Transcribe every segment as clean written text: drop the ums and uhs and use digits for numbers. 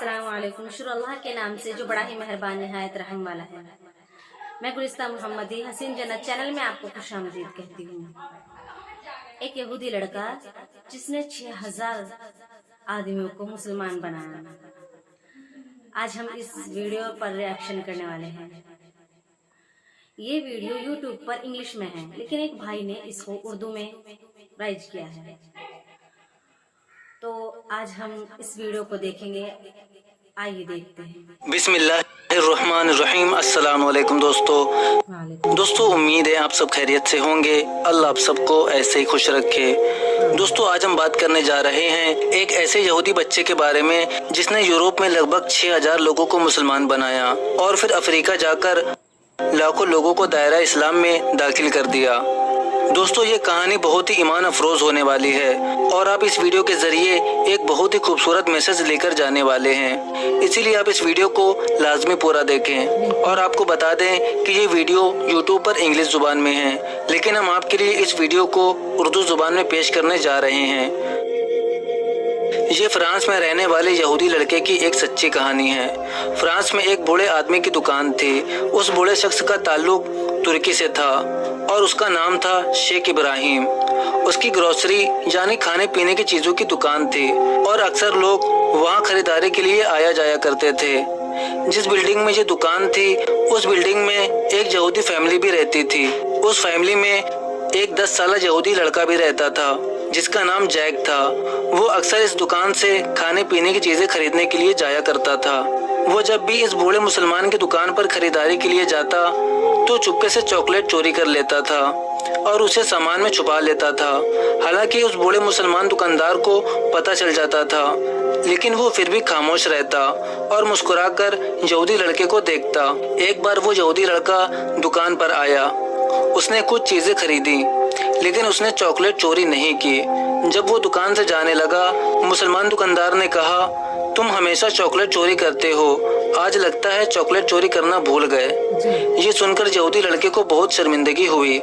अस्सलाम वालेकुम। शुरू अल्लाह के नाम से जो बड़ा ही मेहरबान निहायत रहम वाला है। मैं गुलिस्ता मोहम्मदी हसीन जन्नत चैनल में आपको खुशामदीद कहती हूँ। एक यहूदी लड़का जिसने 6000 आदमियों को मुसलमान बनाया, आज हम इस वीडियो पर रिएक्शन करने वाले हैं। ये वीडियो यूट्यूब पर इंग्लिश में है, लेकिन एक भाई ने इसको उर्दू में राइज किया है, तो आज हम इस वीडियो को देखेंगे। आइए देखते हैं। बिस्मिल्लाहिर्रहमानिर्रहीम। अस्सलाम वालेकुम दोस्तों, उम्मीद है आप सब खैरियत से होंगे। अल्लाह आप सबको ऐसे ही खुश रखे। दोस्तों, आज हम बात करने जा रहे हैं एक ऐसे यहूदी बच्चे के बारे में जिसने यूरोप में लगभग 6000 लोगों को मुसलमान बनाया और फिर अफ्रीका जाकर लाखों लोगों को दायरा इस्लाम में दाखिल कर दिया। दोस्तों, ये कहानी बहुत ही ईमान अफरोज होने वाली है और आप इस वीडियो के जरिए एक बहुत ही खूबसूरत मैसेज लेकर जाने वाले हैं, इसीलिए आप इस वीडियो को लाजमी पूरा देखें। और आपको बता दें कि ये वीडियो यूट्यूब पर इंग्लिश जुबान में है, लेकिन हम आपके लिए इस वीडियो को उर्दू जुबान में पेश करने जा रहे हैं। ये फ्रांस में रहने वाले यहूदी लड़के की एक सच्ची कहानी है। फ्रांस में एक बूढ़े आदमी की दुकान थी। उस बूढ़े शख्स का ताल्लुक तुर्की से था और उसका नाम था शेख इब्राहिम। उसकी ग्रोसरी यानी खाने पीने की चीजों की दुकान थी और अक्सर लोग वहाँ खरीदारी के लिए आया जाया करते थे। जिस बिल्डिंग में ये दुकान थी, उस बिल्डिंग में एक यहूदी फैमिली भी रहती थी। उस फैमिली में एक 10 साल यहूदी लड़का भी रहता था जिसका नाम जैक था। वो अक्सर इस दुकान से खाने पीने की चीजें खरीदने के लिए जाया करता था। वो जब भी इस बूढ़े मुसलमान की दुकान पर खरीदारी के लिए जाता तो चुपके से चॉकलेट चोरी कर लेता था और उसे सामान में छुपा लेता था। हालांकि उस बूढ़े मुसलमान दुकानदार को पता चल जाता था, लेकिन वो फिर भी खामोश रहता और मुस्कुराकर यहूदी लड़के को देखता। एक बार वो यहूदी लड़का दुकान पर आया। उसने कुछ चीजें खरीदी, लेकिन उसने चॉकलेट चोरी नहीं की। जब वो दुकान से जाने लगा, मुसलमान दुकानदार ने कहा, तुम हमेशा चॉकलेट चोरी करते हो, आज लगता है चॉकलेट चोरी करना भूल गए। ये सुनकर यहूदी लड़के को बहुत शर्मिंदगी हुई।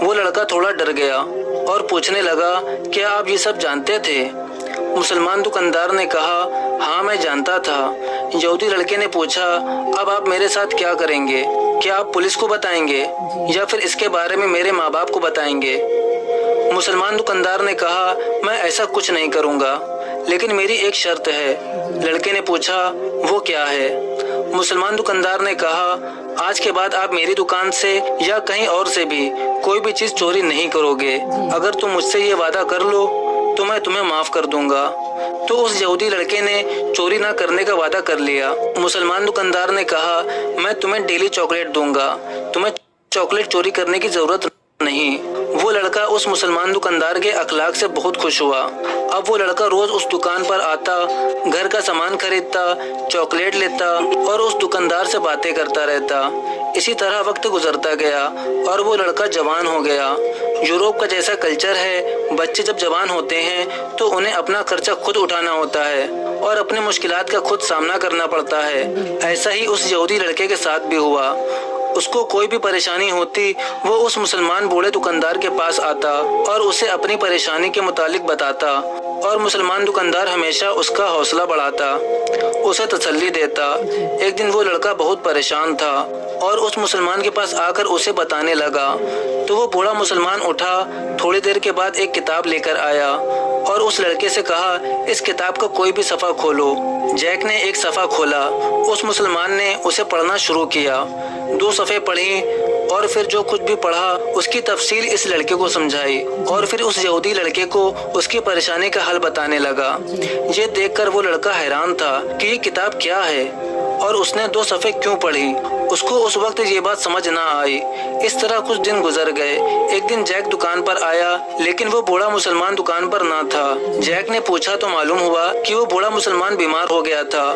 वो लड़का थोड़ा डर गया और पूछने लगा, क्या आप ये सब जानते थे? मुसलमान दुकानदार ने कहा, हाँ मैं जानता था। यहूदी लड़के ने पूछा, अब आप मेरे साथ क्या करेंगे? क्या आप पुलिस को बताएंगे या फिर इसके बारे में मेरे माँ बाप को बताएंगे? मुसलमान दुकानदार ने कहा, मैं ऐसा कुछ नहीं करूँगा, लेकिन मेरी एक शर्त है। लड़के ने पूछा, वो क्या है? मुसलमान दुकानदार ने कहा, आज के बाद आप मेरी दुकान से या कहीं और से भी कोई भी चीज चोरी नहीं करोगे। अगर तुम मुझसे ये वादा कर लो तो मैं तुम्हें माफ कर दूंगा। तो उस यहूदी लड़के ने चोरी ना करने का वादा कर लिया। मुसलमान दुकानदार ने कहा, मैं तुम्हें डेली चॉकलेट दूंगा, तुम्हें चॉकलेट चोरी करने की जरूरत नहीं। वो लड़का उस मुसलमान दुकानदार के अखलाक से बहुत खुश हुआ। अब वो लड़का रोज उस दुकान पर आता, घर का सामान खरीदता, चॉकलेट लेता और उस दुकानदार से बातें करता रहता। इसी तरह वक्त गुजरता गया और वो लड़का जवान हो गया। यूरोप का जैसा कल्चर है, बच्चे जब जवान होते हैं तो उन्हें अपना खर्चा खुद उठाना होता है और अपनी मुश्किलात का खुद सामना करना पड़ता है। ऐसा ही उस यहूदी लड़के के साथ भी हुआ। उसको कोई भी परेशानी होती, वो उस मुसलमान बूढ़े दुकानदार के पास आता और उसे अपनी परेशानी के मुतालिक बताता और मुसलमान दुकानदार हमेशा उसका हौसला बढ़ाता, उसे तसल्ली देता। एक दिन वो लड़का बहुत परेशान था और उस मुसलमान के पास आकर उसे बताने लगा। तो वो बूढ़ा मुसलमान उठा, थोड़ी देर के बाद एक किताब लेकर आया और उस लड़के से कहा, इस किताब का कोई भी सफ़ा खोलो। जैक ने एक सफ़ा खोला। उस मुसलमान ने उसे पढ़ना शुरू किया। 2 सफ़े पढ़ी और फिर जो कुछ भी पढ़ा उसकी तफसील इस लड़के को समझाई और फिर उस यहूदी लड़के को उसकी परेशानी का हल बताने लगा। ये देखकर वो लड़का हैरान था कि ये किताब क्या है और उसने 2 सफ़े क्यों पढ़ी। उसको उस वक्त ये बात समझ ना आई। इस तरह कुछ दिन गुजर गए। एक दिन जैक दुकान पर आया, लेकिन वो बूढ़ा मुसलमान दुकान पर ना था। जैक ने पूछा तो मालूम हुआ कि वो बूढ़ा मुसलमान बीमार हो गया था,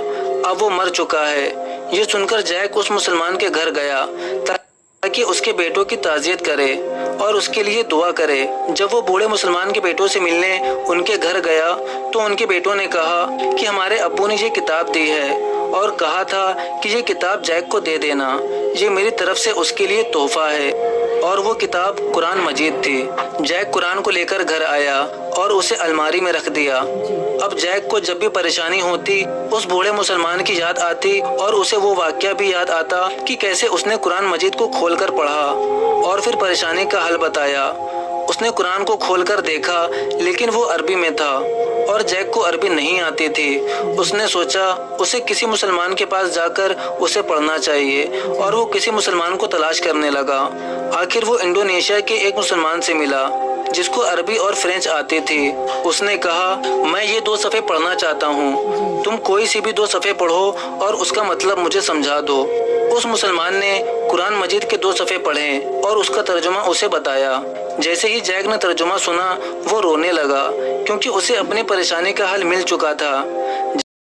अब वो मर चुका है। ये सुनकर जैक उस मुसलमान के घर गया ताकि उसके बेटों की ताज़ियत करे और उसके लिए दुआ करे। जब वो बूढ़े मुसलमान के बेटों से मिलने उनके घर गया तो उनके बेटों ने कहा कि हमारे अब्बू ने ये किताब दी है और कहा था कि ये किताब जैक को दे देना, ये मेरी तरफ से उसके लिए तोहफा है। और वो किताब कुरान मजीद थी। जैक कुरान को लेकर घर आया और उसे अलमारी में रख दिया। अब जैक को जब भी परेशानी होती उस बूढ़े मुसलमान की याद आती और उसे वो वाकया भी याद आता कि कैसे उसने कुरान मजीद को खोलकर पढ़ा और फिर परेशानी का हल बताया। उसने कुरान को खोलकर देखा लेकिन वो अरबी में था और जैक को अरबी नहीं आती थी। उसने सोचा उसे किसी मुसलमान के पास जाकर उसे पढ़ना चाहिए और वो किसी मुसलमान को तलाश करने लगा। आखिर वो इंडोनेशिया के एक मुसलमान से मिला जिसको अरबी और फ्रेंच आती थी। उसने कहा, मैं ये 2 सफ़े पढ़ना चाहता हूँ, तुम कोई सी भी 2 सफ़े पढ़ो और उसका मतलब मुझे समझा दो। उस मुसलमान ने कुरान मजीद के 2 सफ़े पढ़े और उसका तर्जुमा उसे बताया। जैसे ही जैक ने तर्जुमा सुना वो रोने लगा क्योंकि उसे अपनी परेशानी का हल मिल चुका था।